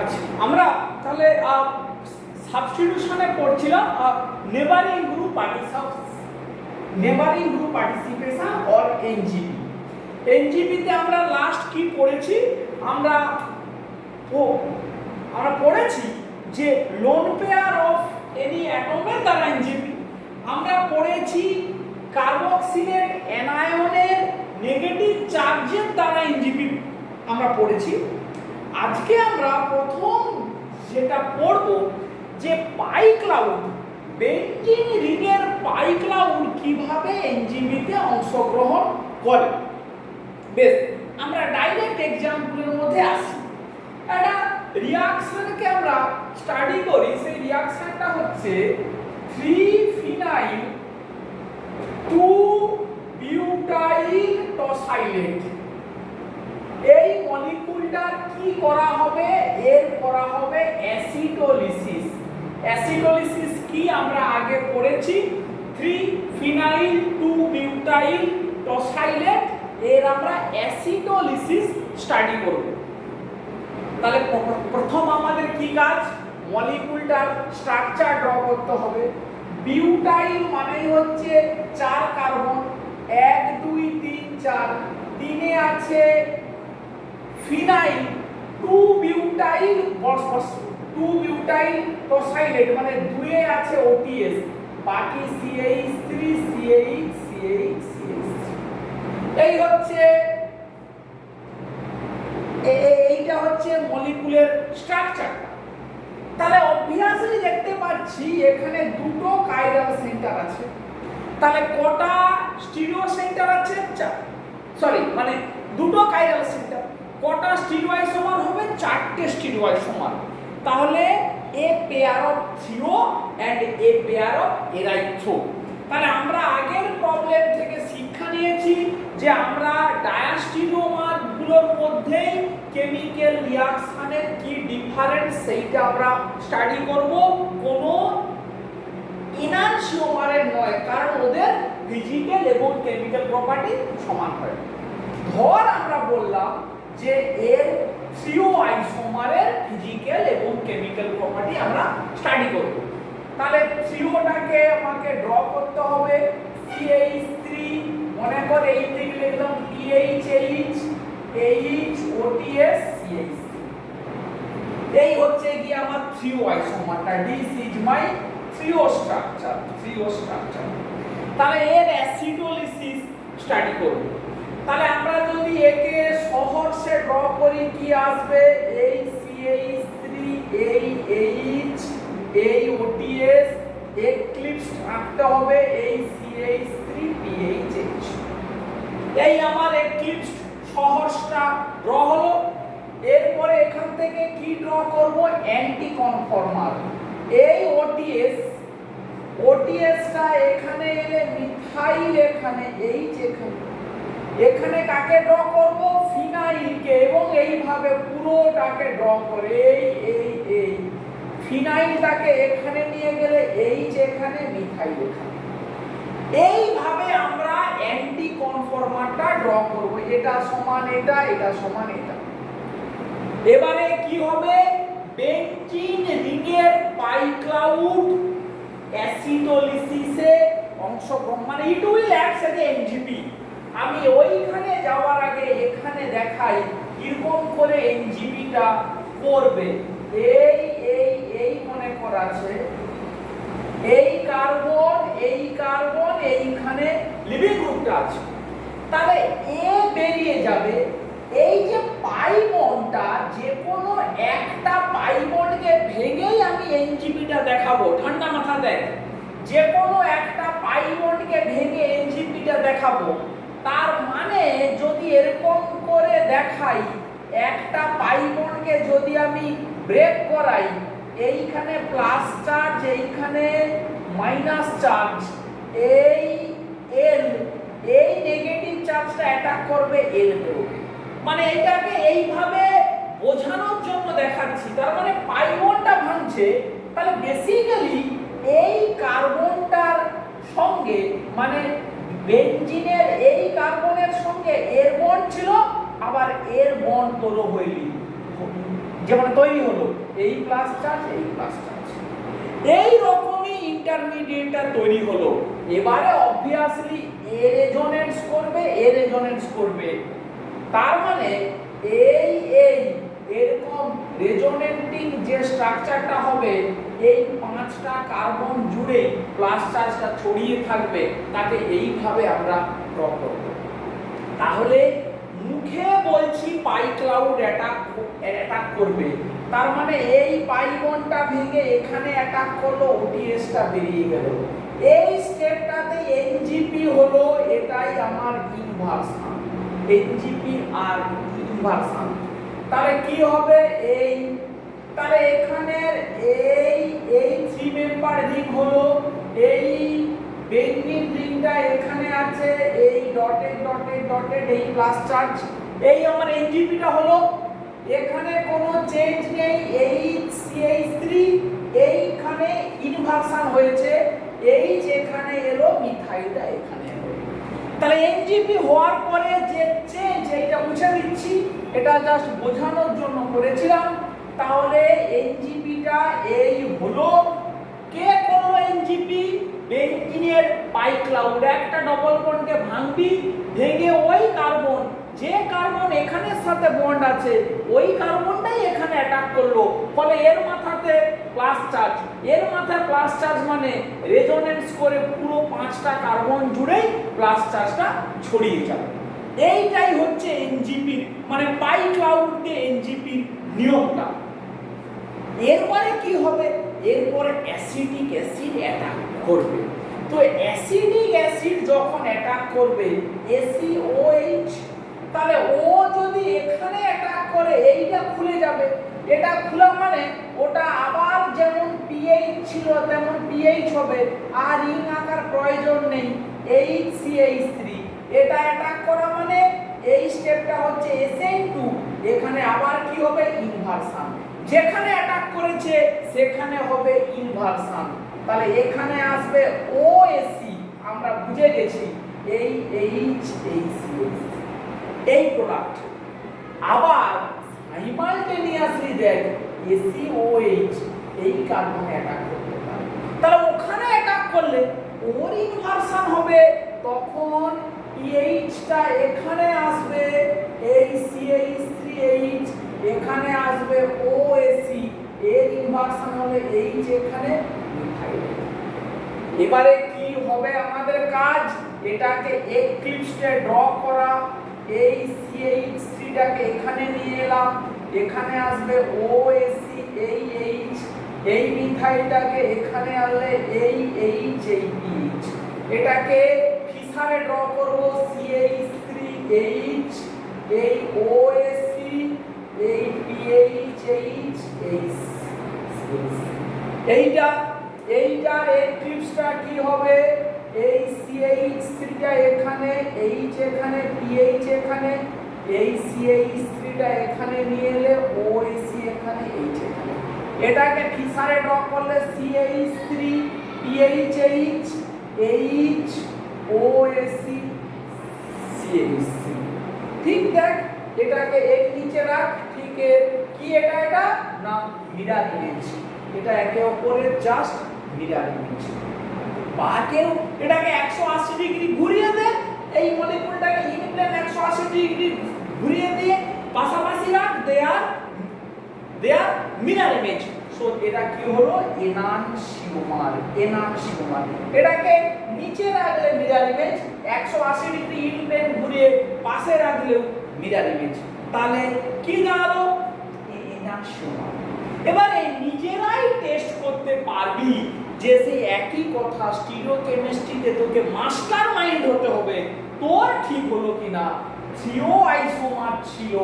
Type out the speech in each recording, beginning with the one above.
আচ্ছা, আমরা তাহলে সাবস্টিটিউশনে পড়ছিলাম neighbouring group participation or NGP. এনজিপিতে আমরা লাস্ট কি পড়েছি? আমরা পড়েছি যে লোন পেয়ার অফ এনি অ্যাটমের দ্বারা এনজিপি। আমরা পড়েছি কার্বক্সিলেট অ্যানায়নের নেগেটিভ চার্জের দ্বারা এনজিপি আমরা পড়েছি। আজকে আমরা প্রথম যেটা পড়ব যে পাই ক্লাউড, বেঞ্জিন রিংয়ের পাই ক্লাউড কিভাবে এনজিপিতে অংশগ্রহণ করে। বেশ, আমরা ডাইরেক্ট এক্সাম্পলের মধ্যে আসি। একটা রিঅ্যাকশনকে আমরা স্টাডি করি। সেই রিঅ্যাকশনটা হচ্ছে 3-phenyl 2-butyl tosylate। এই মলিকিউলটার কি করা হবে? এর করা হবে অ্যাসিটোলিসিস। অ্যাসিটোলিসিস কি আমরা আগে পড়েছি, 3-phenyl 2-butyl tosylate, এর আমরা অ্যাসিটোলিসিস স্টাডি করব। তাহলে প্রথম আমাদের কি কাজ? মলিকিউলটার স্ট্রাকচার ড্র করতে হবে। বিউটাইল মানে হচ্ছে 4 কার্বন, 1 2 3 4, 3 এ আছে ফিনাইল, 2-butyl tosylate মানে 2 এ আছে OTS, বাকি CH3 CH CH CH। এই হচ্ছে এইটা হচ্ছে মলিকিউলের স্ট্রাকচার। তাহলে অবভিয়াসলি দেখতে পাচ্ছি এখানে দুটো কাইরাল সেন্টার আছে। তাহলে কটা স্টিরিও সেন্টার আছে? মানে দুটো কাইরাল সেন্টার। কটা স্টিরিওয়াইসোমার হবে? 4টে স্টিরিওয়াইসোমার। তাহলে a pair of threo and a pair of erythro. তাহলে আমরা আগের প্রবলেম থেকে শিক্ষা নিয়েছি যে আমরা ডায়াস্টিরিওমার গুলোর মধ্যে কেমিক্যাল রিঅ্যাকশনের কি ডিফারেন্স সেইটা আমরা স্টাডি করব, কোনো ইনানসিওমারের নয়, কারণ ওদের ফিজিক্যাল এবং কেমিক্যাল প্রপার্টি সমান হয়। ধর আমরা বললাম যে এর থ্রিও আইসোমারের ফিজিক্যাল এবং কেমিক্যাল প্রপার্টি আমরা স্টাডি করব। তাহলে থ্রিওটাকে আমাকে ড্র করতে হবে। CH3 মনে করে এই দিকে লিখলাম PHH H OTS CH3। এই হচ্ছে কি আমার থ্রিও আইসোমারটা। This is my threo structure. তাহলে এর অ্যাসিডোলিসিস স্টাডি করব। তাহলে আমরা যদি একে সহর্ষে ড্র করি কি আসবে? এই CH3 এই H এই OTS, এক্লিপস আঁকতে হবে এই CH3 PHH। এই আমার এক্লিপস সহর্ষটা ড্র হলো। এরপরে এখান থেকে কি ড্র করব? অ্যান্টি কনফর্মার। এই OTSটা এখানে এলে মিথাইল, এখানে H, এখানে কাকে ড্র করব? ফিনাইলকে। এবং এইভাবে পুরোটাকে ড্র করে এই ফিনাইলটাকে এখানে নিয়ে গেলে H এখানে, মিথাইল এখানে। এইভাবে আমরা অ্যান্টি কনফর্মারটা ড্র করব। এটা সমান এটা, এটা সমান এটা। এবারে কি হবে? বেঞ্জিন রিংয়ের পাই ক্লাউড অ্যাসিটোলিসিসে অংশগ্রহণ, মানে it will act as NJP. আমি ওইখানে যাওয়ার আগে এখানে দেখাই কিরকম করে এনজিপিটা করবে। এই মনে করা আছে এই কার্বন এইখানে লিভিং গ্রুপটা আছে। তাহলে এ বেরিয়ে যাবে। এই যে পাই বন্ডটা, যে কোনো একটা পাই বন্ডকে ভেঙেই আমি এনজিপিটা দেখাবো। ঠান্ডা মাথা দেখ, যে কোনো একটা পাই বন্ডকে ভেঙে এনজিপিটা দেখাবো। তার মানে যদি এরকম করে দেখাই, একটা পাই বন্ডকে যদি আমি ব্রেক করাই, এইখানে প্লাস চার্জ, এইখানে মাইনাস চার্জ, এই এল, এই নেগেটিভ চার্জটা অ্যাটাক করবে এল গ্রুপে। মানে এটাকে এইভাবে বোঝানোর জন্য দেখাচ্ছি। তার মানে পাই বন্ডটা ভাঙছে, তাহলে বেসিক্যালি এই কার্বনটার সঙ্গে, মানে বেঞ্জিনের এই কার্বনের সঙ্গে এর বন্ড ছিল, আবার এর বন্ড তোলো হইলি যেমন তৈরি হলো এই প্লাস চার্জ এই প্লাস চার্জ, এই রকমই ইন্টারমিডিয়েটটা তৈরি হলো। এবারে অবভিয়াসলি এ রেজোনেন্স করবে, এ রেজোনেন্স করবে, তার মানে এই এরকম রেজোনেটিং যে স্ট্রাকচারটা হবে, এই 5টা কার্বন জুড়ে প্লাস চার্জটা ছড়িয়ে থাকবে, তাকে এইভাবে আমরা ড্র করব। তাহলে মুখে বলছি পাই ক্লাউড অ্যাটাক করবে, তার মানে এই পাই বন্ডটা ভেঙে এখানে অ্যাটাক করলো, ওটিএসটা বেরিয়ে গেল। এই স্টেপটাতে এনজিপি হলো, এটাই আমার ইনভার্সন, এনজিপি আর ইনভার্সন। তাহলে কি হবে, এই তাহলে এখানের এই 3 মেম্বার রিং হলো, এই বেঞ্জিন রিংটা এখানে আছে, এই ডটেড ডটেড ডটেড এই প্লাস চার্জ, এই আমার এনজিপিটা হলো। এখানে কোনো চেঞ্জ নেই, CH3 এইখানে ইনভার্সন হয়েছে, এই যেখানে এলো মিথাইলটা এখানে এলো। তাহলে এনজিপি হওয়ার পরে যে চেঞ্জ, এইটা মুছে দিচ্ছি, এটা জাস্ট বোঝানোর জন্য করেছিলাম। তাহলে এনজিপিটা এই হলো, কে করলো এনজিপি, বেঞ্জিনের পাই ক্লাউড। একটা ডবল বন্ডকে ভাঙবি, ভেঙে ওই কার্বন, যে কার্বন এখানের সাথে বন্ড আছে ওই কার্বনটাই এখানে অ্যাটাক করলো, ফলে এর মাথাতে প্লাস চার্জ, এর মাথায় প্লাস চার্জ মানে রেজোনেন্স করে পুরো 5টা কার্বন জুড়েই প্লাস চার্জটা ছড়িয়ে যাবে। এইটাই হচ্ছে এনজিপির মানে পাই ক্লাউড দিয়ে এনজিপির নিয়মটা। এরপরে কি হবে, এরপরে অ্যাসিডিক অ্যাসিড অ্যাটাক করবে। তো অ্যাসিডিক অ্যাসিড যখন অ্যাটাক করবে, ACOH, তাহলে ও যদি এখানে অ্যাটাক করে এইটা খুলে যাবে, এটা খোলা মানে ওটা আবার যেমন pH ছিল তেমন pH হবে, আর রিং আকার প্রয়োজন নেই, HCH3। এটা অ্যাটাক করা মানে এই স্টেপটা হচ্ছে SN2, এখানে আবার কি হবে, ইনভার্সন। যেখানে অ্যাটাক করেছে সেখানে হবে ইনভার্সন, তাহলে এখানে আসবে OAC, আমরা বুঝে গেছি এই HCH, এই প্রোডাক্ট। আবার সাইমালটেনিয়াসলি দেখ ACOH এই কার্বনে অ্যাটাক করতে পারে, তাহলে ওখানে অ্যাটাক করলে ওর ইনভার্সন হবে, তখন pHটা এখানে আসবে, এই CH3H এখানে আসবে OAC, এর ইনভার্সন হলে H এখানে মিথাইল। এবারে কি হবে আমাদের কাজ, এটাকে এক্লিপসে ড্র করা, এই CH3টাকে এখানে নিয়ে এলাম, এখানে আসবে OAC, এই H, এই মিথাইলটাকে এখানে আনলে এই H, এই PH, এটাকে ফিসারে ড্র করব, CH3H, এই OAC, এই PH, এইটার এক্লিপসটা কি হবে, এই CH3টা এখানে, H এখানে, PH এখানে, এই CH3টা এখানে নিয়ে এলে OAC এখানে, H এখানে, এটাকে ফিসারে ড্র করলে CH3 PHH H OAC CH3। ঠিক দেখ, এটাকে এক নিচে রাখ, ঠিক কি এটা না মিরর ইমেজ, এটা একে অপরের জাস্ট মিরর ইমেজ। বা কেউ এটাকে 180 ডিগ্রি ঘুরিয়ে দে, এই মলিকিউলটাকে ইনপ্লেন 180 ডিগ্রি ঘুরিয়ে দিয়ে পাশাপাশি রাখ, দেয়ার মিরর ইমেজ। সো এটা কি হলো, এনানসিওমার। এটাকে নিচে রাখলে মিরর ইমেজ, 180 ডিগ্রি ইনপ্লেন ঘুরিয়ে পাশে রাখলেও মিরর ইমেজ, তাহলে কি দাঁড়ালো, এনানসিওমার। এবারে নিজেরাই টেস্ট করতে পারবি যে সেই একই কথা স্টিরিওকেমিস্ট্রিতে তোকে মাস্টার মাইন্ড হতে হবে, তোর ঠিক হলো কিনা। থ্রিও আইসোমার ছিল,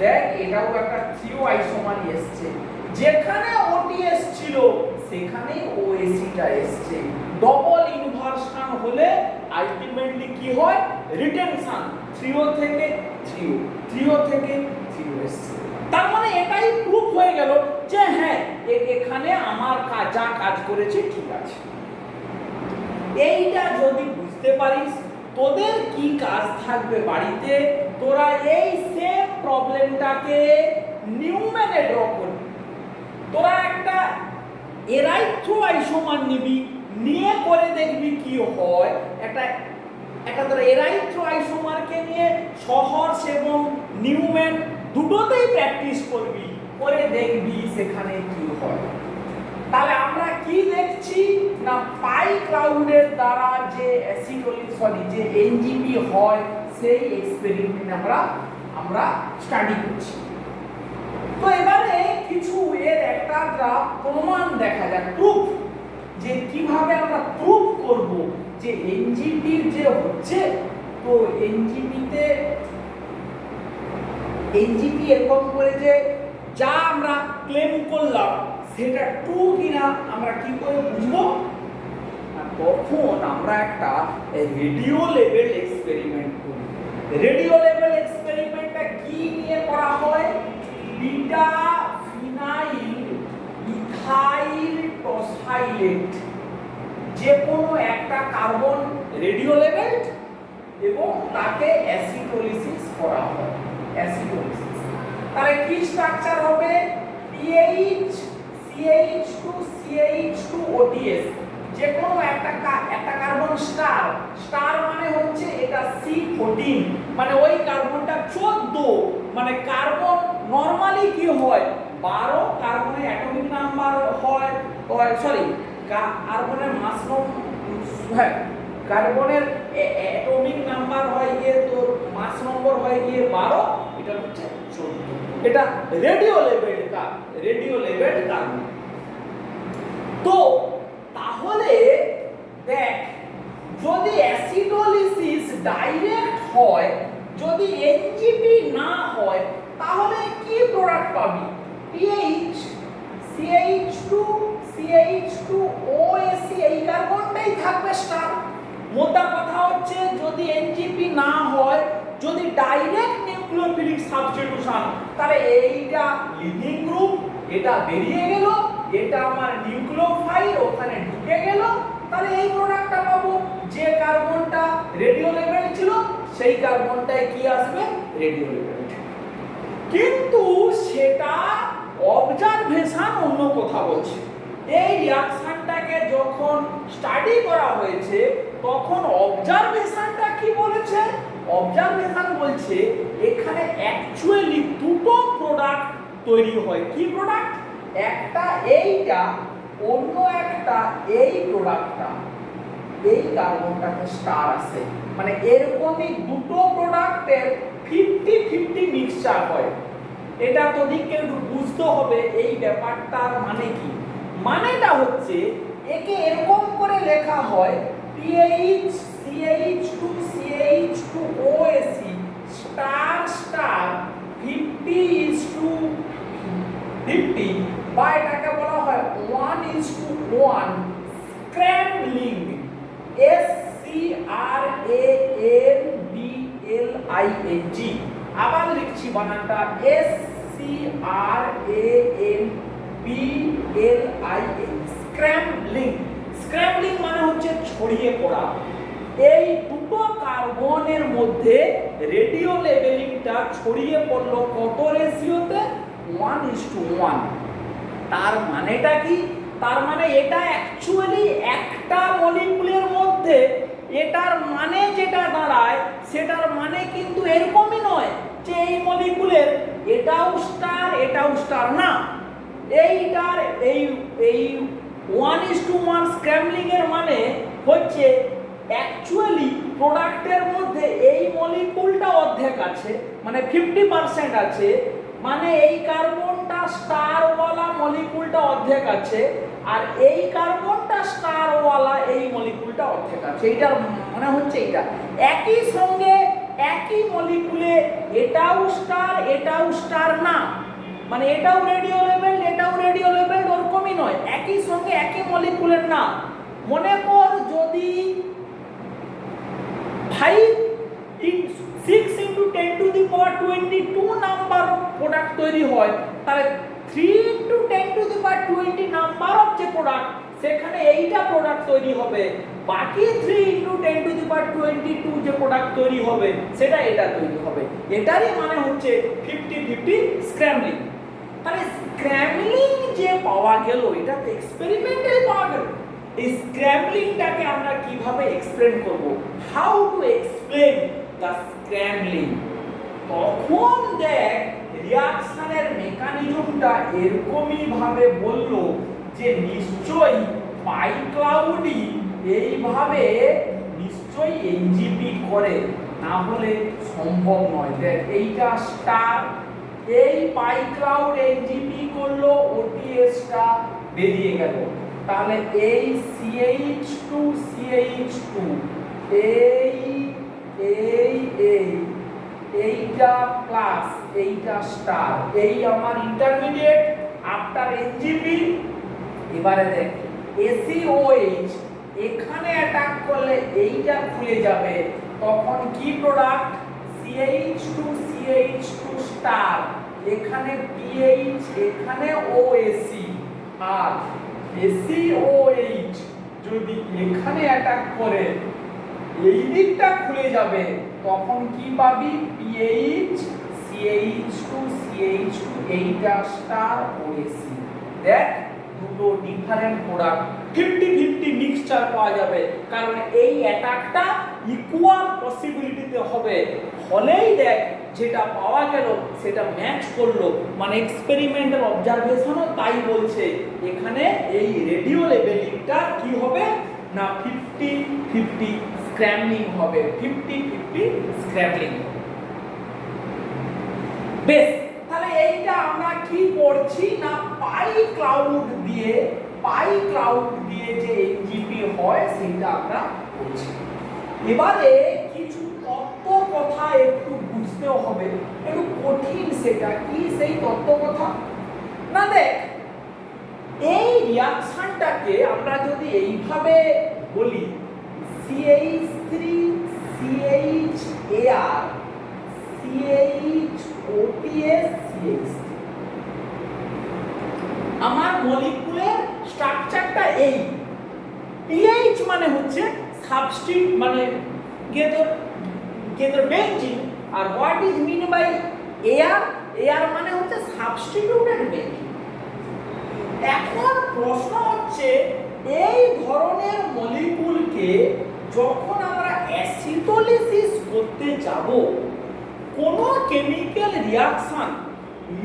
দেখ এটাও একটা থ্রিও আইসোমারই এসছে, যেখানে ওটিএস ছিল সেখানেই ওএসিটা এসছে। ডবল ইনভার্সন হলে আলটিমেটলি কি হয়, রিটেনশন, থ্রিও থেকে থ্রিও থেকে থ্রিও এসছে। তার মানে এটাই প্রুফ হয়ে গেল যে হ্যাঁ এখানে আমার যা কাজ করেছে ঠিক আছে। এইটা যদি বুঝতে পারিস, তোদের কি কাজ থাকবে বাড়িতে, তোরা এই সেম প্রবলেমটাকে নিউম্যানে ড্র করবি। তোরা একটা এরাইথ্রো আইসোমার নিবি, নিয়ে করে দেখবি কি হয়। একটা তোরা এরাইথ্রো আইসোমারকে নিয়ে সহজ এবং নিউম্যান দুটোতেই প্র্যাকটিস করবি, করে দেখবি সেখানে কি হয়। তাহলে আমরা কি দেখছি না পাই ক্লাউডের দ্বারা যে যে এনজিপি হয় সেই এক্সপেরিমেন্ট আমরা স্টাডি করছি। তো এবারে কিছু এর একটা প্রমাণ দেখা যাক, প্রুফ, যে কিভাবে আমরা প্রুফ করব যে এনজিপির যে হচ্ছে। তো এনজিপি এরকম করে যে যা আমরা ক্লেম করলাম সেটা ট্রু কিনা আমরা কি করে বুঝবো? তখন আমরা একটা রেডিও লেভেল এক্সপেরিমেন্ট করি। রেডিও লেভেল এক্সপেরিমেন্টটা কি নিয়ে করা হয়? বিটা ফিনাইল ইথাইল টসাইলেট, যে কোনো একটা কার্বন রেডিও লেভেল এবং তাকে অ্যাসিডোলিসিস করা হয়। অ্যাসিডোলিসিস তাহলে কি স্ট্রাকচার হবে? PH CH2 CH2 OTS, যে কোনো একটা কার্বন স্টার মানে হচ্ছে এটা C14, মানে ওই কার্বনটা 14, মানে কার্বন নরমালি কি হয় 12 কার্বনের অ্যাটমিক নাম্বার হয় সরি কার্বনের মাস নম্বর, কার্বনের অ্যাটমিক নাম্বার হয় গিয়ে তোর মাস নম্বর হয় গিয়ে 12, এটা হচ্ছে 14। এটা রেডিও লেভেল কার্বন। তো তাহলে দেখ, যদি অ্যাসিডোলিসিস ডাইরেক্ট হয়, যদি এনজিপি না হয়, তাহলে কি প্রোডাক্ট পাবি? PH CH2 OH, এই কার্বনটাই থাকবে স্টার। মোটা কথা হচ্ছে যদি এনজিপি না হয়, যদি ডাইরেক্ট নিউক্লিওফিলিক সাবস্টিটিউশন, তাহলে এইটা লিভিং গ্রুপ, এটা বেরিয়ে গেল, এটা আমার নিউক্লিওফাইল ওখানে ঢুকে গেল, তাহলে এই প্রোডাক্টটা পাবো। যে কার্বনটা রেডিও লেভেল ছিল সেই কার্বনটায় কি আসবে? Radio level. কিন্তু সেটা অবজারভেশন অন্য কথা বলছে। এই রিঅ্যাকশনটাকে যখন স্টাডি করা হয়েছে তখন অবজারভেশনটা কি বলেছে? অবজারভেশন বলছে এখানে অ্যাকচুয়ালি দুটো প্রোডাক্ট তৈরি হয়। কি প্রোডাক্ট? একটা এইটা, অন্য একটা এই প্রোডাক্টটা, এই কার্বনটাকে স্টার আসে, মানে এরকমই দুটো প্রোডাক্টের 50-50 মিক্সচার হয়। এটা তোদিকে একটু বুঝতে হবে এই ব্যাপারটার মানে কি। মানেটা হচ্ছে একে এরকম করে লেখা হয় PH CH2 CH2 OH star star 50:50, বা এটাকে বলা হয় 1:1 স্ক্র্যাম্বলিং, SCRAMBLING। আবার লিখছি বানানটা SCRAMBLING, স্ক্র্যাম্বলিং মানে হচ্ছে ছড়িয়ে পড়া। এই দুটো কার্বনের মধ্যে রেডিও লেভেলিংটা ছড়িয়ে পড়লো কত রেশিওতে? 1:1। তার মানেটা কি? তার মানে এটা অ্যাকচুয়ালি একটা মলিকুলের মধ্যে এটার মানে যেটা দাঁড়ায় সেটার মানে কিন্তু এরকমই নয় যে এই মলিকুলের এটাও স্টার না। এইটার এই 1:1 স্ক্র্যাম্বলিং এর মানে হচ্ছে অ্যাকচুয়ালি প্রোডাক্টের মধ্যে এই মলিকুলটা অর্ধেক আছে, মানে 50% আছে, মানে এই কার্বনটা স্টারওয়ালা মলিকুলটা অর্ধেক আছে, আর এই কার্বনটা স্টারওয়ালা এই মলিকুলটা অর্ধেক আছে। এইটার মানে হচ্ছে এইটা একই সঙ্গে একই মলিকুলে এটাও স্টার না, মানে এটাও রেডিও লেভেল ওরকমই নয়, একই সঙ্গে একই মলিকুলের না। মনে কর যদি 6×10⁻22 নাম্বার প্রোডাক্ট তৈরি হয়, তাহলে 3×10⁻20 নাম্বার অফ যে প্রোডাক্ট সেখানে এইটা প্রোডাক্ট তৈরি হবে, বাকি 3×10⁻22 যে প্রোডাক্ট তৈরি হবে সেটা এটা তৈরি হবে। এটারই মানে হচ্ছে 50-50 স্ক্র্যাম্বলিং। তাহলে স্ক্র্যাম্বলিং যে পাওয়া গেল, এটা তো এক্সপেরিমেন্টে পাওয়া গেল। এই স্ক্র্যাম্বলিংটাকে আমরা কিভাবে এক্সপ্লেন করব, হাউ টু এক্সপ্লেন দ্য স্ক্র্যাম্বলিং। তখন দেখ রিঅ্যাকশনের মেকানিজমটা এরকমই ভাবে বলল যে নিশ্চয়ই পাই ক্লাউডই এইভাবে নিশ্চয়ই এনজিপি করে, না হলে সম্ভব নয়। দেখ এইটা স্টার, এই পাই ক্লাউড এনজিপি করলো, ওটিএসটা বেরিয়ে গেল। তাহলে এই CH2 CH2 এইটা প্লাস এইটা স্টার, এই আমার ইন্টারমিডিয়েট আফটার এনজিপি। এবারে দেখ ACOH এখানে অ্যাটাক করলে এইটা খুলে যাবে, তখন কি প্রোডাক্ট CH2 CH2 স্টার, এখানে PH এখানে OAC, আর ACOH যদি এখানে অ্যাটাক করে এই দিকটা খুলে যাবে, তখন কি পাবি PH CH2 CH2 এইটা স্টার OAC। দেখ দুটো ডিফারেন্ট প্রোডাক্ট 50-50 মিক্সচার পাওয়া যাবে, কারণ এই অ্যাটাকটা ইকুয়াল পসিবিলিটিতে হবে। হলেই দেখ যেটা পাওয়া গেল সেটা ম্যাচ করলো, মানে এক্সপেরিমেন্টাল অবজারভেশনও তাই বলছে। এখানে এই রেডিও লেভেলিংটা কি হবে না 50-50 স্ক্র্যাম্বলিং হবে, 50-50 স্ক্র্যাম্বলিং। বেশ, তাহলে এইটা আমরা কি করছি না পাই ক্লাউড দিয়ে যে এনজিপি হয় সেটা আমরা করছি। এবারে কিছু তত্ত্ব কথা একটু বুঝতেও হবে, একটু কঠিন। সেটা কি সেই তত্ত্ব কথা না, দেখ এই রিঅ্যাকশনটাকে আমরা যদি এইভাবে বলি CH3 CHAr CHOTS CH3, আমার মলিকুলের স্ট্রাকচারটা এই। PH মানে হচ্ছে সাবস্টিট, মানে গেদার বেঞ্জিন। আর what is mean by AR মানে হচ্ছে সাবস্টিটিউটেড বেঞ্জিন। এখন প্রশ্ন হচ্ছে এই ধরনের মলিকুলকে যখন আমরা অ্যাসিডোলিসিস করতে যাব, কোনো chemical reaction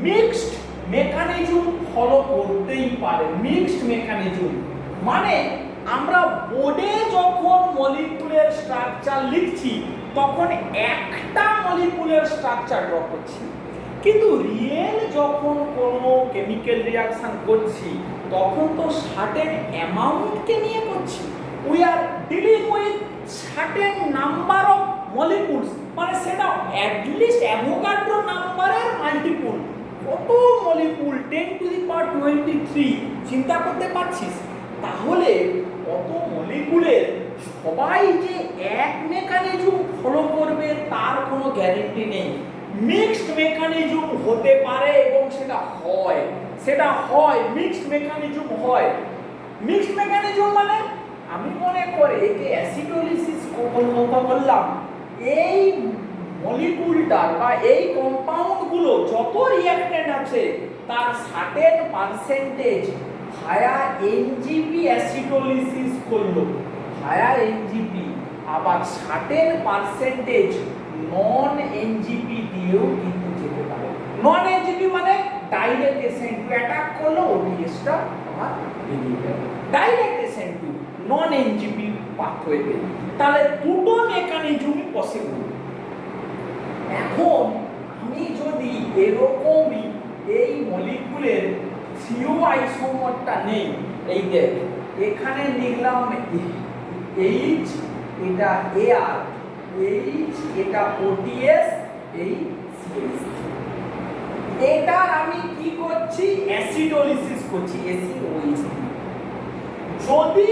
mixed mechanism follow করতেই পারে। মিক্সড মেকানিজম মানে আমরা বোর্ডে যখন মলিকুলের স্ট্রাকচার লিখছি তখন একটা মলিকুলের স্ট্রাকচার ড্র করছি, কিন্তু রিয়েল যখন কোনো কেমিক্যাল রিঅ্যাকশন করছি তখন তো সার্টেন অ্যামাউন্টকে নিয়ে করছি। We are dealing with certain number of molecules, মানে সেটা অ্যাটলিস্ট অ্যাভোগাড্রো নাম্বারের মাল্টিপুল। কত মলিকুল 10 টু দি পাওয়ার 23, চিন্তা করতে পারছিস? তাহলে কত মলিকুলের সবাই যে এক মেকানিজম ফলো করবে তার কোনো গ্যারান্টি নেই। মিক্সড মেকানিজম হতে পারে এবং সেটা হয় মিক্সড মেকানিজম হয়। মিক্সড মেকানিজম মানে আমি মনে করি একে অ্যাসিডোলিসিস করলাম, এই মলিকুলটার বা এই কম্পাউন্ডগুলো যত রিঅ্যাকট্যান্ট আছে তার সার্টেন পার্সেন্টেজ ভায়া এনজিপি অ্যাসিডোলিসিস করলো, ভায়া এনজিপি, আবার সার্টেন পার্সেন্টেজ নন এনজিপি দিয়েও কিন্তু যেতে পারে। নন এনজিপি মানে ডাইরেক্ট এসএন2 অ্যাটাক করলো, ওটিএসটা আমার বেরিয়ে গেল। ডাইরেক্ট এসএন2 নন এনজিপি পাথওয়েতে, তাহলে দুটো মেকানিজমই পসিবল। এখন আমি যদি এরকমই এই মলিকুলের থিও আইসোমারটা নেই, এই দেখ এখানে লিখলাম H, এটা AR, H এটা OTS, এই CH3, এটার আমি কি করছি অ্যাসিডোলিসিস করছি ACOH। যদি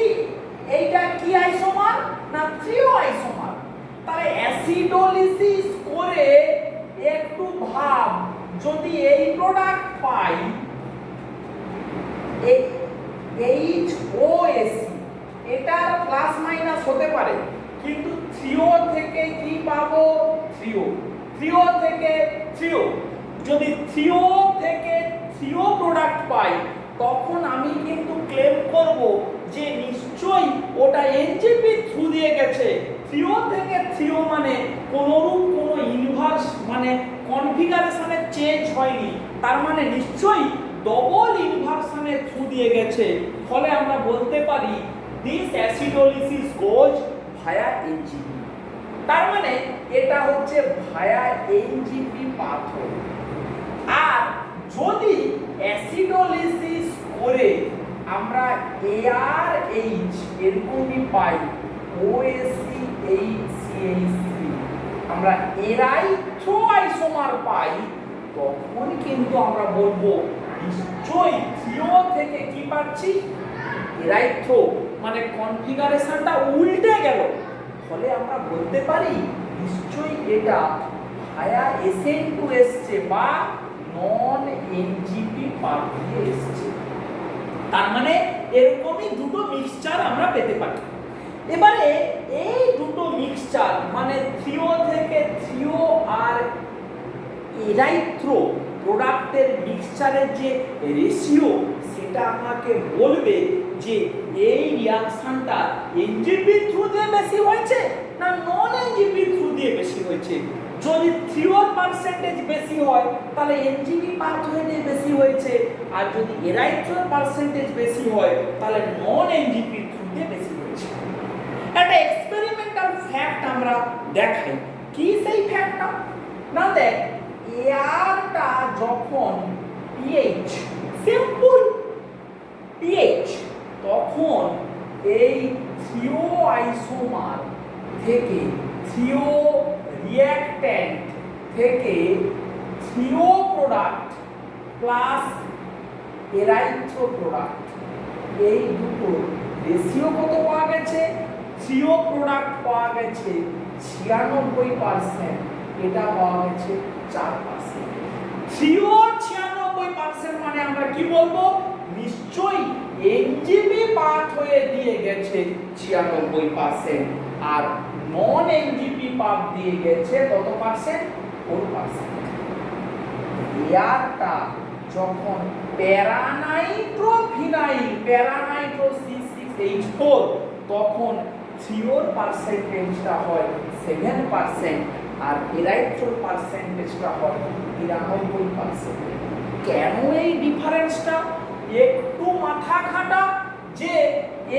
এইটা কি আইসোমার না থ্রিও আইসোমার, তাহলে অ্যাসিডোলিসিস করে একটু ভাব, যদি এই প্রোডাক্ট পাই HOAC, এটার প্লাস মাইনাস হতে পারে, কিন্তু থ্রিও থেকে কি পাবো থ্রিও থেকে থ্রিও, যদি থ্রিও থেকে থ্রিও প্রোডাক্ট পাই তখন আমি কিন্তু ক্লেম করব যে নিশ্চয়ই ওটা এনজিপি থ্রু দিয়ে গেছে। থ্রিও থেকে থ্রিও মানে কোনোরূপ কোনো ইনভার্স মানে কনফিগারেশনের চেঞ্জ হয়নি, তার মানে নিশ্চয়ই ডবল ইনভার্সনের থ্রু দিয়ে গেছে। ফলে আমরা বলতে পারি দিস অ্যাসিডোলিসিস গোজ ভায়া এনজিপি। তার মানে এটা হচ্ছে ভায়া এনজিপি পাথওয়ে। আর যদি অ্যাসিডোলিসিস করে আমরা ARH এরকমই পাই OSCHCH3, আমরা এরাইথ্রো আইসোমার পাই, তখন কিন্তু আমরা বলবো নিশ্চয়ই থ্রিও থেকে কি পাচ্ছি এরাইথ্রো, মানে কনফিগারেশনটা উল্টে গেল। ফলে আমরা বলতে পারি নিশ্চয়ই এটা ভায়া SN2 এসছে বা নন এনজিপি পাথ দিয়ে এসছে। তার মানে এরকমই দুটো মিক্সচার আমরা পেতে পারি। এবারে এই দুটো মিক্সচার মানে থ্রিও থেকে থ্রিও আর এরাইথ্রো প্রোডাক্টের মিক্সচারের যে রেশিও, সেটা আমাকে বলবে যে এই রিঅ্যাকশনটা এনজিপি থ্রু দিয়ে বেশি হয়েছে না নন এনজিপি থ্রু দিয়ে বেশি হয়েছে। যদি থ্রিওর পার্সেন্টেজ বেশি হয় তাহলে এনজিপি পাথওয়ে দিয়ে বেশি হয়েছে, আর যদি এরাইথ্রোর পার্সেন্টেজ বেশি হয় তাহলে নন এনজিপি থ্রু দিয়ে বেশি হয়েছে। একটা এক্সপেরিমেন্টাল ফ্যাক্ট আমরা দেখাই। কি সেই ফ্যাক্টটা? না দেখ, এয়ারটা যখন পিএইচ সিম্পল পিএইচ, তখন এই থ্রিও আইসোমার থেকে থ্রিও রিঅ্যাক্ট্যান্ট থেকে থ্রিও প্রোডাক্ট প্লাস এরাইথ্রো প্রোডাক্ট, এই দুটো রেশিও কত পাওয়া গেছে? থ্রিও প্রোডাক্ট পাওয়া গেছে 96%, এটা পাওয়া গেছে 4%। থ্রিও 96% মানে আমরা কি বলবো? নিশ্চয়ই এনজিপি পাথওয়ে দিয়ে গেছে 96%, আর নন এনজিপি পাথ দিয়ে গেছে কত পার্সেন্ট? 4%। এয়ারটা যখন প্যারানাইট্রোফিনাইল প্যারানাইট্রো C6H4, তখন থ্রিওর পার্সেন্টেজটা হয় 7% আর এরাইথ্রোর পার্সেন্টেজটা হয় 93%। কেন এই ডিফারেন্সটা? একটু মাথা খাটা যে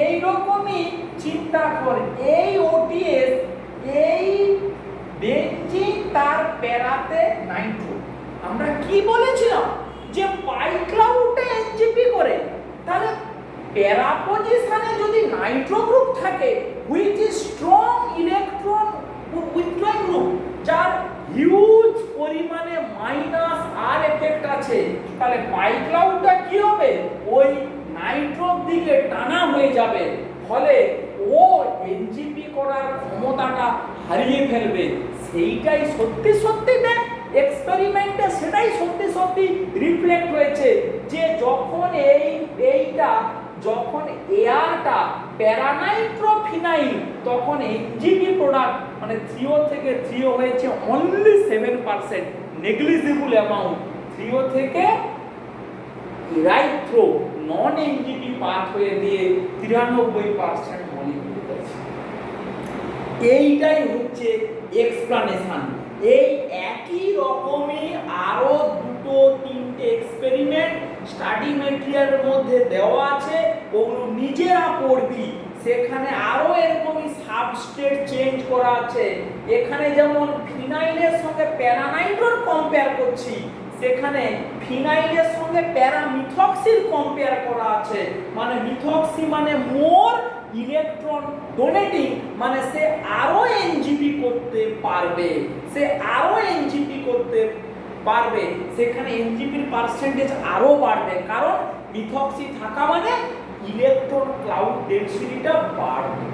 এই রকমই চিন্তা করে এই ওটিএস, এই বেনজিন তার প্যারাতে নাইট্রো, আমরা কি বলেছিলাম যে পাইক্লাউডে এনজিপি করে, তাহলে প্যারা পজিশনে যদি নাইট্রো গ্রুপ থাকে which is strong electron withdrawing group, যার হিউজ পরিমাণে মাইনাস আর এফেক্ট আছে, তাহলে পাইক্লাউডটা কি হবে? ওই নাইট্রোর দিকে টানা হয়ে যাবে, ফলে ও এনজিপি করার ক্ষমতাটা হারিয়ে ফেলবে। সেইটাই সত্যি সত্যি দেখ এক্সপেরিমেন্টে সেটাই সত্যি সত্যি রিফ্লেক্ট হয়েছে যে যখন এইটা যখন এয়ারটা প্যারানাইট্রোফিনাইল, তখন এনজিপি প্রোডাক্ট মানে থ্রিও থেকে থ্রিও হয়েছে অনলি 7%, নেগলিজিবল অ্যামাউন্ট। থ্রিও থেকে এরাইথ্রো নন এনজিপি পাথওয়ে দিয়ে 93% মলিকিউল আছে। এইটাই হচ্ছে এক্সপ্লানেশন। এই একই রকমই আরো দুটো তিনটে এক্সপেরিমেন্ট স্টাডি মেটেরিয়ালের মধ্যে দেওয়া আছে, ওগুলো নিজেরা পড়বি। সেখানে আরো এরকমই সাবস্ট্রেট চেঞ্জ করা আছে। এখানে যেমন ফিনাইলের সঙ্গে প্যারানাইট্রোর কম্পেয়ার করছি, সেখানে ফিনাইলের সঙ্গে প্যারামিথক্সির কম্পেয়ার করা আছে। মানে মিথক্সি মানে মোর ইলেকট্রন ডোনেটিং, মানে সে আরো এনজিপি করতে পারবে, সে আরো এনজিপি করতে পারবে, সেখানে এনজিপির পার্সেন্টেজ আরো বাড়বে, কারণ মিথক্সি থাকা মানে ইলেকট্রন ক্লাউড ডেনসিটিটা বাড়বে।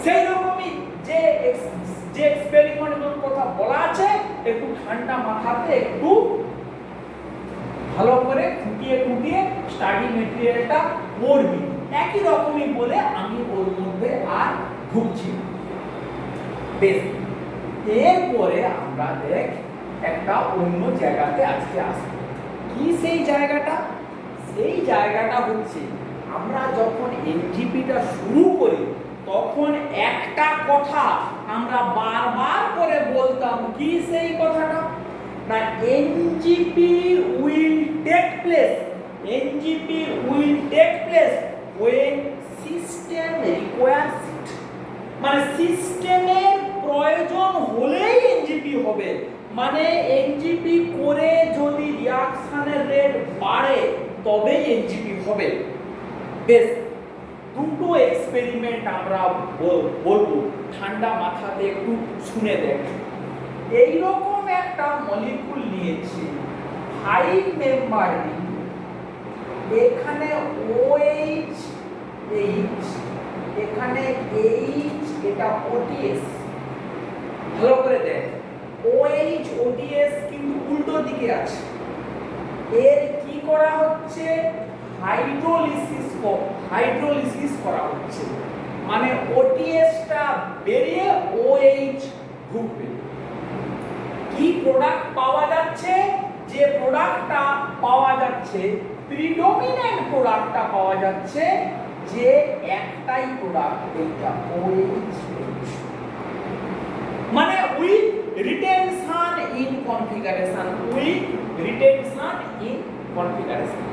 সেই রকমই যে এক্সপেরিমেন্টের কথা বলা আছে, একটু ঠান্ডা মাথাতে একটু ভালো করে খুঁটিয়ে স্টাডি মেটেরিয়ালটা পড়বি। একই রকমই বলে আমি ওর মধ্যে আর ঢুকছি না। বেশ, এরপরে আমরা দেখ একটা অন্য জায়গাতে আজকে আসবো। কি সেই জায়গাটা? সেই জায়গাটা হচ্ছে আমরা যখন এনজিপিটা শুরু করি তখন একটা কথা আমরা বারবার করে বলতাম, কি সেই কথাটা না, NGP will take place, NGP will take place when system requires it, মানে সিস্টেমের প্রয়োজন হলেই এনজিপি হবে, মানে এনজিপি করে যদি রিঅ্যাকশনের রেট বাড়ে তবেই এনজিপি হবে। বেশ, দুটো এক্সপেরিমেন্ট আমরা বলবো, ঠান্ডা মাথাতে একটু শুনে দেখ। এইরকম একটা মলিকুল নিয়েছি 5 মেম্বার রিং, এখানে OH H, এখানে H, এটা OTS। ভালো করে দেখ, OH OTS কিন্তু উল্টো দিকে আছে, এর কি করা হচ্ছে, হাইড্রোলিসিস করা হচ্ছে, মানে OTS টা বেরিয়ে OH ঢুকবে। কি প্রোডাক্ট পাওয়া যাচ্ছে, যে প্রোডাক্টটা পাওয়া যাচ্ছে, প্রিডমিনেন্ট প্রোডাক্টটা পাওয়া যাচ্ছে যে একটাই প্রোডাক্ট, এইটা OH, মানে with retention in configuration, with retention in configuration.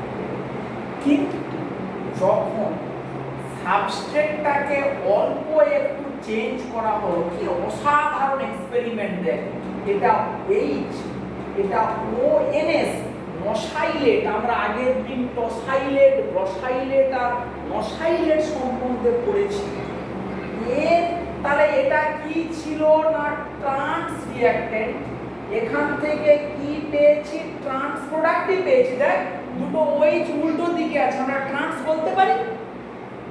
কিন্তু যখন সাবস্ট্রেটটাকে অল্প একটু চেঞ্জ করা হলো, কি অসাধারণ এক্সপেরিমেন্ট দেখ, এটা H, এটা ONS, নসাইলেট, আমরা আগের দিন টসাইলেট, ব্রসাইলেট আর নসাইলেট সম্বন্ধে পড়েছি। তাহলে এটা কি ছিল না, ট্রান্স রিঅ্যাক্ট্যান্ট, এখান থেকে কি পেয়েছি, ট্রান্স প্রোডাক্টই পেয়েছি। দেখ দুটো OH উল্টো দিকে আছে, আমরা ট্রান্স বলতে পারি।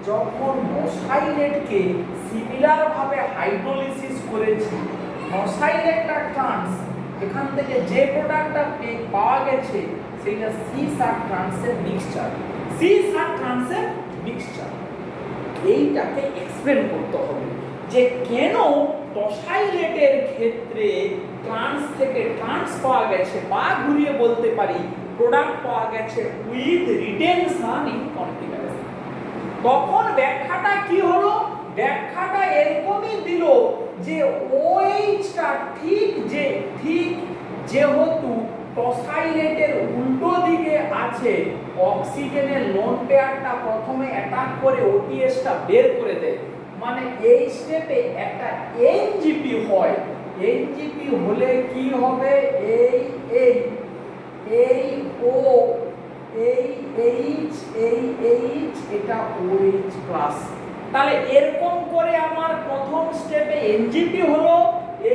যখন নসাইলেটকে সিমিলার ভাবে হাইড্রোলিসিস করেছি, নসাইলেটটা ট্রান্স, এখান থেকে যে প্রোডাক্টটা পাওয়া গেছে সেটা C7 ট্রান্সের মিক্সচার, C7 ট্রান্সের মিক্সচার। এইটাকে এক্সপ্লেন করতে হবে যে কেন টসাইলেটের ক্ষেত্রে ট্রান্স থেকে ট্রান্স পাওয়া গেছে, বা ঘুরিয়ে বলতে পারি প্রোডাক্ট পাওয়া গেছে উইথ রিটেনশন ইন কনফিগারেশন। তখন ব্যাখ্যাটা কি হলো, ব্যাখ্যাটা এরকমই দিল যে OH টা ঠিক যেহেতু টসাইলেটের উল্টো দিকে আছে, অক্সিজেনের লোন পেয়ারটা প্রথমে অ্যাটাক করে OTS টা বের করে দেয়, মানে এই স্টেপে একটা এনজিপি হয়। এনজিপি হলে কি হবে, এই O, এই H, এই H, এটা OH প্লাস। তাহলে এরকম করে আমার প্রথম স্টেপে এনজিপি হলো,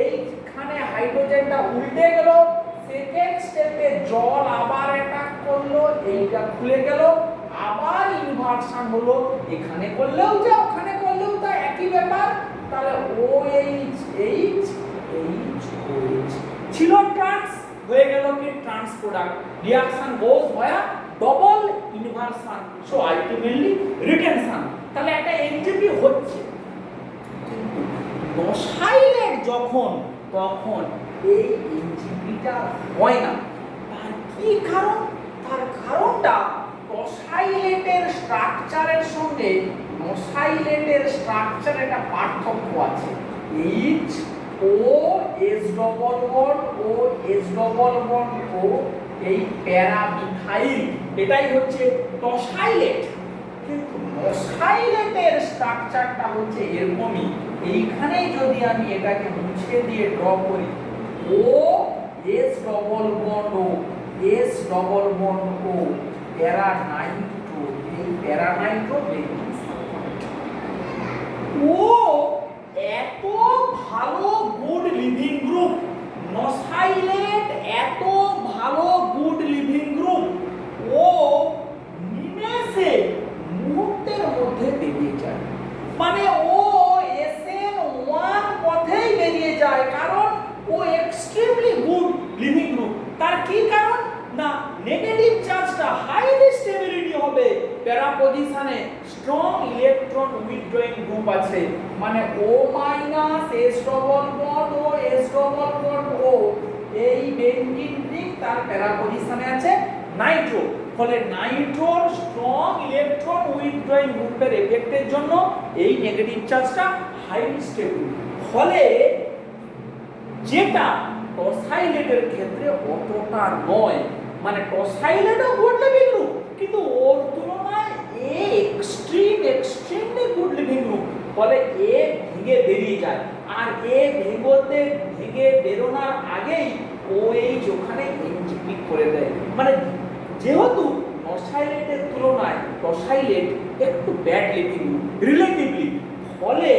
এইখানে হাইড্রোজেনটা উল্টে গেল, সেকেন্ড স্টেপে জল আবার অ্যাটাক করলো, এইটা খুলে গেল, আবার ইনভার্সন হলো, এখানে করলেও যা ওখানে করলেও তা একই ব্যাপার। তাহলে OH H, OH ছিল ট্রান্স, হয়ে গেল কি trans product, reaction goes via double inversion, so ultimately retention. তাহলে একটা এনজিপি হচ্ছে। কিন্তু নসাইলেট যখন, তখন এই এনজিপিটা হয় না। তার কি কারণ, তার কারণটা টসাইলেটের স্ট্রাকচারের সঙ্গে নসাইলেটের স্ট্রাকচার একটা পার্থক্য আছে। H O S double bond O S double bond O, এই প্যারামিথাইল, এটাই হচ্ছে টসাইলেট। কিন্তু নসাইলেটের স্ট্রাকচারটা হচ্ছে এরকমই। এইখানে যদি আমি এটাকে মুছে দিয়ে ড্র করি, O S double bond O S double bond O, প্যারানাইট্রো, এই প্যারানাইট্রো ও এত ভালো গুড লিভিং গ্রুপ, নসাইলেট এত ভালো গুড লিভিং গ্রুপ, ও নিমেষে মুহূর্তের মধ্যে বেরিয়ে যায়, মানে ও SN1 পথেই বেরিয়ে যায়, কারণ ও এক্সট্রিমলি গুড লিভিং গ্রুপ। তার কি কারণ না, নেগেটিভ চার্জটা হাইলি স্টেবিলিটি হবে, প্যারা পজিশনে স্ট্রং ইলেকট্রন উইথড্রয়িং গ্রুপ আছে, মানে O minus S double bond O S double bond O, এই বেঞ্জিন রিং তার প্যারা পজিশনে আছে নাইট্রো, ফলে নাইট্রোর স্ট্রং উইথড্রয়িং গ্রুপের এফেক্টের জন্য এই নেগেটিভ চার্জটা হাইলি স্টেবল, ফলে যেটা টসাইলেটের ক্ষেত্রে অতটা নয়, মানে টসাইলেটও গুড লিভিং গ্রুপ কিন্তু ওর তুলনায় এ এক্সট্রিমলি গুড লিভিং গ্রুপ, ফলে এ ভেঙে বেরিয়ে যায়। আর এ ভেঙে বেরোনোর আগেই OH ওখানে এনজিপি করে দেয়। মানে যেহেতু টসাইলেটের তুলনায় টসাইলেট একটু ব্যাড লিভিং গ্রুপ রিলেটিভলি, ফলে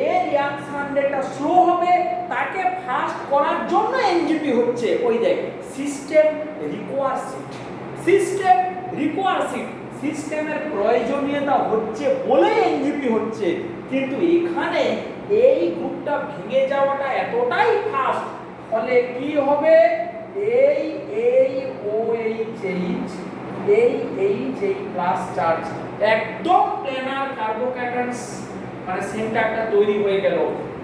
এর রিঅ্যাকশন রেটটা স্লো হবে, তাকে ফাস্ট করার জন্য এনজিপি হচ্ছে। ওই দেখ সিস্টেম রিকোয়ারস ইট, সিস্টেমের প্রয়োজনীয়তা হচ্ছে বলে এনজিপি হচ্ছে, কিন্তু এখানে এই গ্রুপটা ভেঙে যাওয়াটা এতটাই ফাস্ট, ফলে কি হবে এই OH এই প্লাস চার্জ একদম প্ল্যানার কার্বোক্যাটায়ন্স মানে সেন্টারটা তৈরি হয়ে গেল।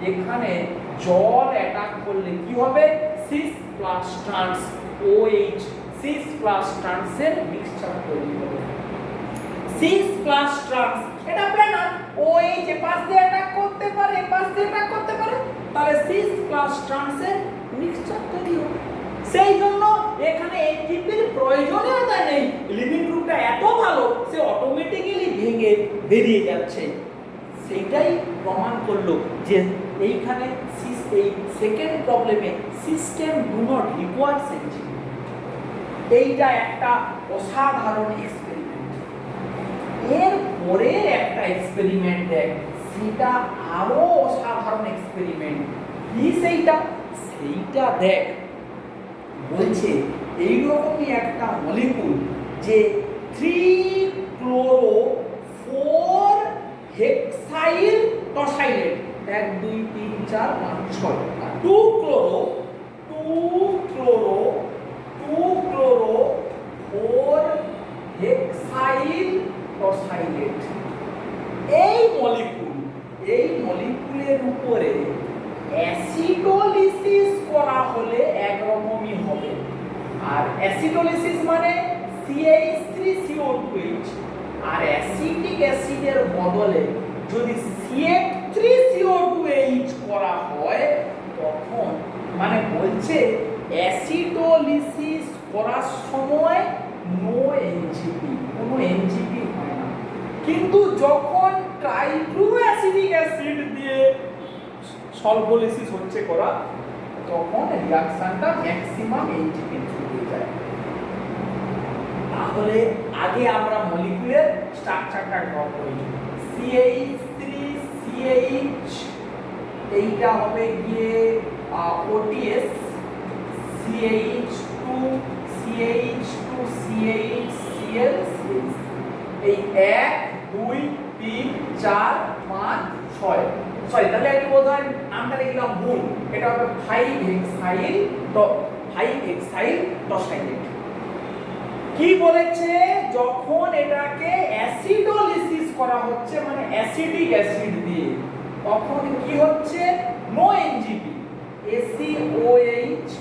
এখানে জল অ্যাটাক করলে কি হবে, cis plus trans OH cis plus ট্রান্সের মিক্সচার তৈরি হবে। সিস প্লাস ট্রান্স এটা প্ল্যানার, OH এ পাশ দিয়ে অ্যাটাক করতে পারে, তাহলে সিস প্লাস ট্রান্সের মিক্সচার তৈরি হবে। সেই জন্য এখানে এনজিপির প্রয়োজনীয়তা নেই, লিভিং গ্রুপটা এত ভালো সে অটোমেটিক্যালি ভেঙে বেরিয়ে যাচ্ছে। সেটাই প্রমাণ করলো যে এইখানে এই সেকেন্ড প্রবলেমে system do not requires NJP. এইটা একটা অসাধারণ এক্সপেরিমেন্ট। এর পরে একটা এক্সপেরিমেন্ট দেখ, সেটা আরো অসাধারণ এক্সপেরিমেন্ট। কি সেইটা দেখ, বলছে এইরকমই একটা মলিকুল যে 3-chloro-4-hexyl টসাইলেট 1 2 3 4 5 6 আর 2-chloro-4-hexyl টসাইলেট। এই মলিকুলের উপরে অ্যাসিডোলিসিস করা হলে একরকমই হবে। আর অ্যাসিডোলিসিস মানে CH3CO2H, আর অ্যাসিটিক অ্যাসিডের বদলে যদি CH3CO2H করা হয় তখন মানে বলছে অ্যাসিডোলিসিস করার সময় নো এনজিপি, কোনো এনজিপি হয় না। কিন্তু যখন ট্রাইফ্লুঅ্যাসিডিক অ্যাসিড দিয়ে সলভোলিসিস হচ্ছে করা, তখন রিঅ্যাকশনটা ম্যাক্সিমাম এনজিপি হয়ে যায়। তাহলে আগে আমরা মলিকুলের স্ট্রাকচারটা ড্র করি। CH3CH এইটা হবে গিয়ে OTS, CH2CH2CHCl, এই 1 2 3 4 5 6 সরি, তাহলে একটু বোধহয় নামটা লিখলাম ভুল, এটা হবে 5-hexyl টসাইলেট। কি বলেছে, যখন এটাকে অ্যাসিডোলিসিস করা হচ্ছে মানে অ্যাসিডিক অ্যাসিড দিয়ে, তখন কি হচ্ছে no NGP, ACOH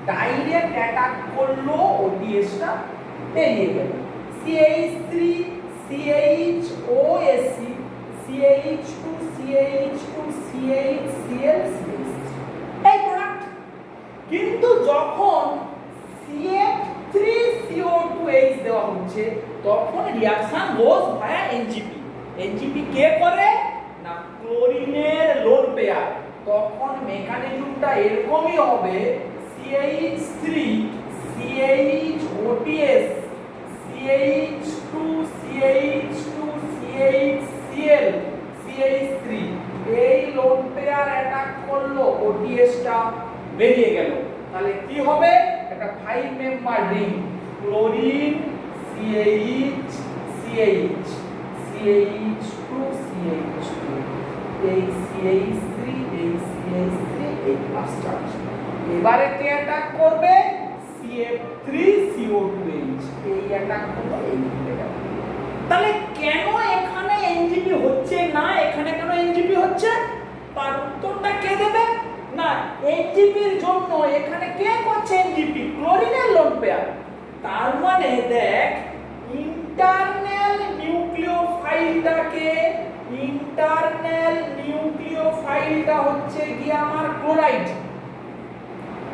direct attack করলো, OTSটা বেরিয়ে গেল। CH3 CHOSC CH2 CH2 CHCl এই প্রোডাক্ট। কিন্তু যখন CH3CO2H দেওয়া হচ্ছে তখন রিঅ্যাকশন গোজ ভায়া এনজিপি। এনজিপি কে করে না, ক্লোরিনের লোন পেয়ার। তখন মেকানিজমটা এরকমই হবে, CH3 CHOTS CH2 CH2 CHCl CH3 এই লোন পেয়ার অ্যাটাক করলো, OTSটা বেরিয়ে গেল। তাহলে কি হবে, একটা 5 member ring, chlorine CH CH CH2 CH2 এই CH3 এই CH3 এই প্লাস চার্জ। এবারে কে অ্যাটাক করবে, CF3CO2H এই অ্যাটাক করলো, এই ভুলে গেল। তাহলে কেন এখানে এনজিপি হচ্ছে না, এখানে কেন এনজিপি হচ্ছে, তার উত্তরটা কে দেবে না, এনজিপির জন্য এখানে কে করছে এনজিপি, ক্লোরিনের লোন পেয়ার। তার মানে দেখ ইন্টারনাল নিউক্লিওফিল সোডিয়াম আর ক্লোরাইড,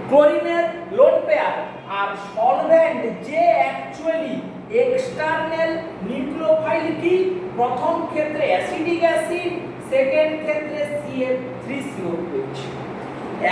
ক্লোরিনের লোন পেয়ার, আর সলভেন্ট যে অ্যাকচুয়ালি এক্সটার্নাল নিউক্লিওফাইল কি, প্রথম ক্ষেত্রে অ্যাসিডিক অ্যাসিড, সেকেন্ড ক্ষেত্রে CH3COOH।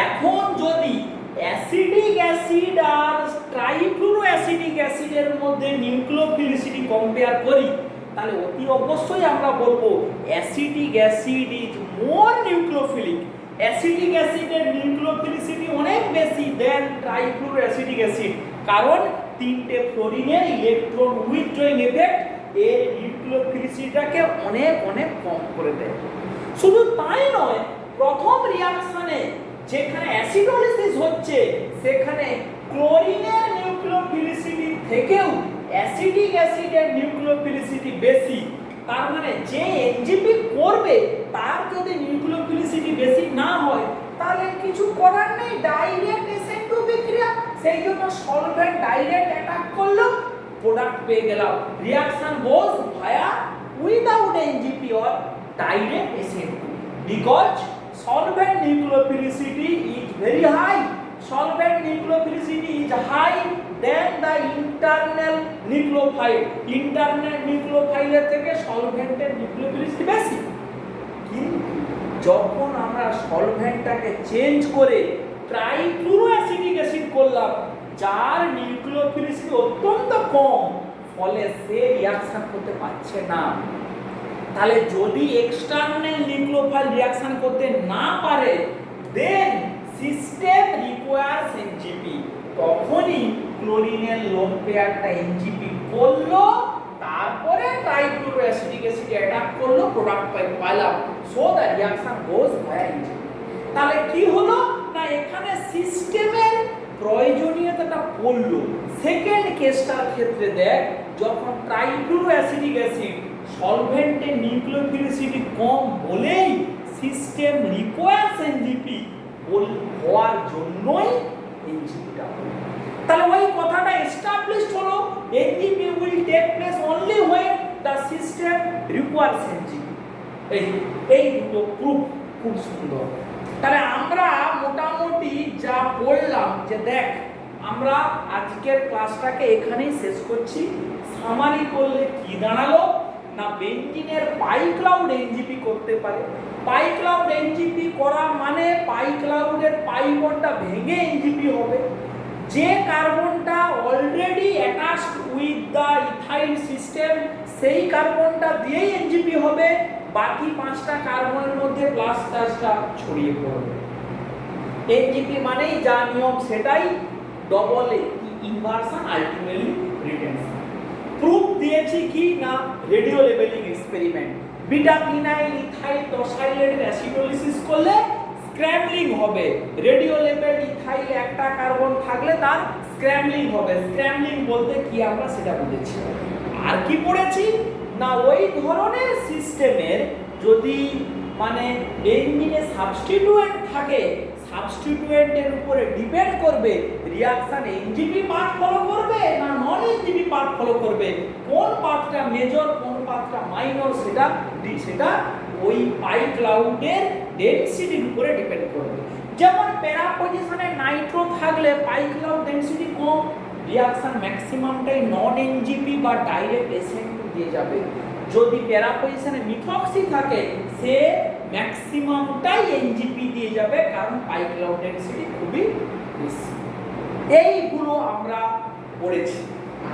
এখন যদি অ্যাসিডিক অ্যাসিড আর ট্রাইফ্লুরো অ্যাসিডিক অ্যাসিডের মধ্যে নিউক্লিওফিলিসিটি কম্পেয়ার করি, তাহলে অতি অবশ্যই আমরা বলবো acidic acid is more nucleophilic. Acidic অ্যাসিডের নিউক্লিওফিলিসিটি অনেক বেশি দেন ট্রাইফ্লুরো অ্যাসিডিক অ্যাসিড, কারণ তিনটে ফ্লোরিনের ইলেকট্রন উইথড্রয়িং এফেক্ট এর নিউক্লিওফিলিসিটিটাকে অনেক অনেক কম করে দেয়। শুধু তাই নয়, প্রথম রিঅ্যাকশনে যেখানে অ্যাসিডোলিসিস হচ্ছে সেখানে ক্লোরিনের নিউক্লিওফিলিসিটি থেকেও অ্যাসিডিক অ্যাসিডের নিউক্লিওফিলিসিটি বেশি। তার মানে যে এনজিপি করবে তার যদি নিউক্লিওফিলিসিটি বেশি না হয় তাহলে কিছু করার নেই, ডাইরেক্ট SN2 বিক্রিয়া। সেই জন্য সলভেন্ট ডাইরেক্ট অ্যাটাক করলো, প্রোডাক্ট পেয়ে গেলাম। Reaction goes via without NJP or direct SN2 because solvent nucleophilicity is very high. Solvent nucleophilicity is high than the internal nucleophile. Internal nucleophile এর থেকে solvent এর nucleophilicity বেশি। কিন্তু যখন আমরা সলভেন্টটাকে চেঞ্জ করে ট্রাইফ্লুরো অ্যাসিডিক অ্যাসিড করলাম, যার নিউক্লিওফিলিসিটি অত্যন্ত কম, ফলে সে রিঅ্যাকশন করতে পারছে না। তাহলে যদি এক্সটার্নাল নিউক্লিওফাইল রিঅ্যাকশন করতে না পারে, দেন সিস্টেম রিকোয়ার্স এনজিপি। তখনই ক্লোরিনের লোন পেয়ারটা এনজিপি করলো, তারপরে ট্রাইফ্লুরো অ্যাসিডিক অ্যাসিড অ্যাটাক করলো, প্রোডাক্ট পাইলাম। So the reaction goes via NJP. তাহলে কি হলো না, এখানে সিস্টেমের প্রয়োজনীয়তাটা পড়লো। সেকেন্ড কেসটার ক্ষেত্রে দেখ, যখন ট্রাইফ্লুরো অ্যাসিডিক অ্যাসিড সলভেন্টের নিউক্লিওফিলিসিটি কম বলেই সিস্টেম রিকোয়ার্স এনজিপি হওয়ার জন্যই এনজিপিটা হলো। তাহলে ওই কথাটা এস্টাবলিশড হলো, NGP will take place only when the system requires NGP. এই দুটো প্রুফ খুব সুন্দর। তাহলে আমরা মোটামুটি যা বললাম, যে দেখ আমরা আজকের ক্লাসটাকে এখানেই শেষ করছি। সামারি করলে কি দাঁড়ালো না, বেঞ্জিনের পাই ক্লাউড এনজিপি করতে পারে। পাই ক্লাউড এনজিপি করা মানে পাই ক্লাউডের পাই বন্ডটা ভেঙে এনজিপি হবে। যে কার্বনটা already attached with the ethyl system, সেই কার্বনটা দিয়েই এনজিপি হবে। বাকি পাঁচটা কার্বনের মধ্যে প্লাস চার্জটা ছড়িয়ে পড়বে। এনজিপি মানেই যা নিয়ম সেটাই, double inversion ultimately retention. Proof দিয়েছি কি না, radio labelling experiment. Beta phenyl ethyl টসাইলেটের অ্যাসিডোলিসিস করলে স্ক্র্যাম্বলিং হবে। রেডিও লেবেল ইথাইল একটা কার্বন থাকলে তার স্ক্র্যাম্বলিং হবে। স্ক্র্যাম্বলিং বলতে কি আমরা সেটা বুঝেছি। আর কি পড়েছি না, ওই ধরনের সিস্টেমের যদি মানে বেঞ্জিনে সাবস্টিটিউয়েন্ট থাকে, সাবস্টিটিউয়েন্টের উপরে ডিপেন্ড করবে রিঅ্যাকশন এনজিপি পার্ট ফলো করবে না নন এনজিপি পার্ট ফলো করবে, কোন পার্টটা মেজর কোন পার্টটা মাইনর সেটা ওই পাই ক্লাউডের ডেনসিটির উপরে ডিপেন্ড করবে। যেমন প্যারা পজিশনে নাইট্রো থাকলে পাই ক্লাউড ডেনসিটি কম, রিঅ্যাকশন ম্যাক্সিমামটাই নন এনজিপি বা ডাইরেক্ট SN2 দিয়ে যাবে। যদি প্যারা পজিশনে মিথক্সি থাকে, সে ম্যাক্সিমামটাই এনজিপি দিয়ে যাবে, কারণ পাই ক্লাউড ডেনসিটি খুবই বেশি। এইগুলো আমরা পড়েছি।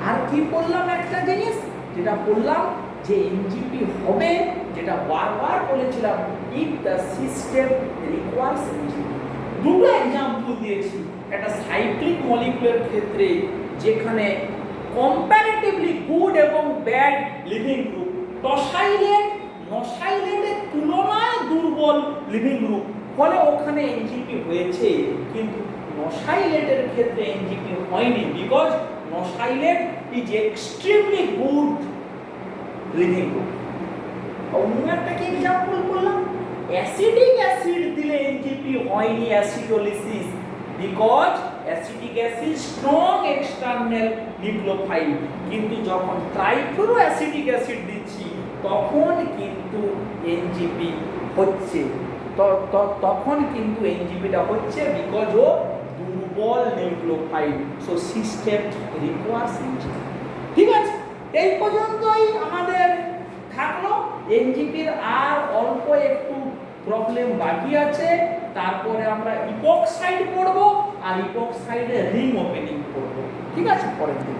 আর কি পড়লাম একটা জিনিস, যেটা পড়লাম যে এনজিপি হবে, যেটা বারবার বলেছিলাম, if the system requires NJP. দুটো এক্সাম্পল দিয়েছি, একটা সাইক্লিক মলিকিউলের ক্ষেত্রে যেখানে কম্পারেটিভলি গুড এবং ব্যাড লিভিং গ্রুপ, নসাইলেটের তুলনায় দুর্বল লিভিং গ্রুপ, ফলে ওখানে এনজিপি হয়েছে। কিন্তু নসাইলেটের ক্ষেত্রে এনজিপি হয়নি, because nosylate is extremely good leaving group. অন্য একটা কি এক্সাম্পল বললাম, অ্যাসিডিক অ্যাসিড দিলে এনজিপি হয়নি, acidolysis, because acidic acid strong external nucleophile. কিন্তু যখন ট্রাইফ্লুরো অ্যাসিডিক অ্যাসিড দিচ্ছি তখন কিন্তু এনজিপি হচ্ছে। তখন কিন্তু এনজিপিটা হচ্ছে বিকজ ও দুর্বল nucleophile, so system requires NJP. ঠিক আছে, এই পর্যন্তই আমাদের থাকলো। এনজিপির আর অল্প একটু প্রবলেম বাকি আছে, তারপরে আমরা ইপক্সাইড পড়বো আর ইপক্সাইডে রিং ওপেনিং করবো। ঠিক আছে, পরের দিন।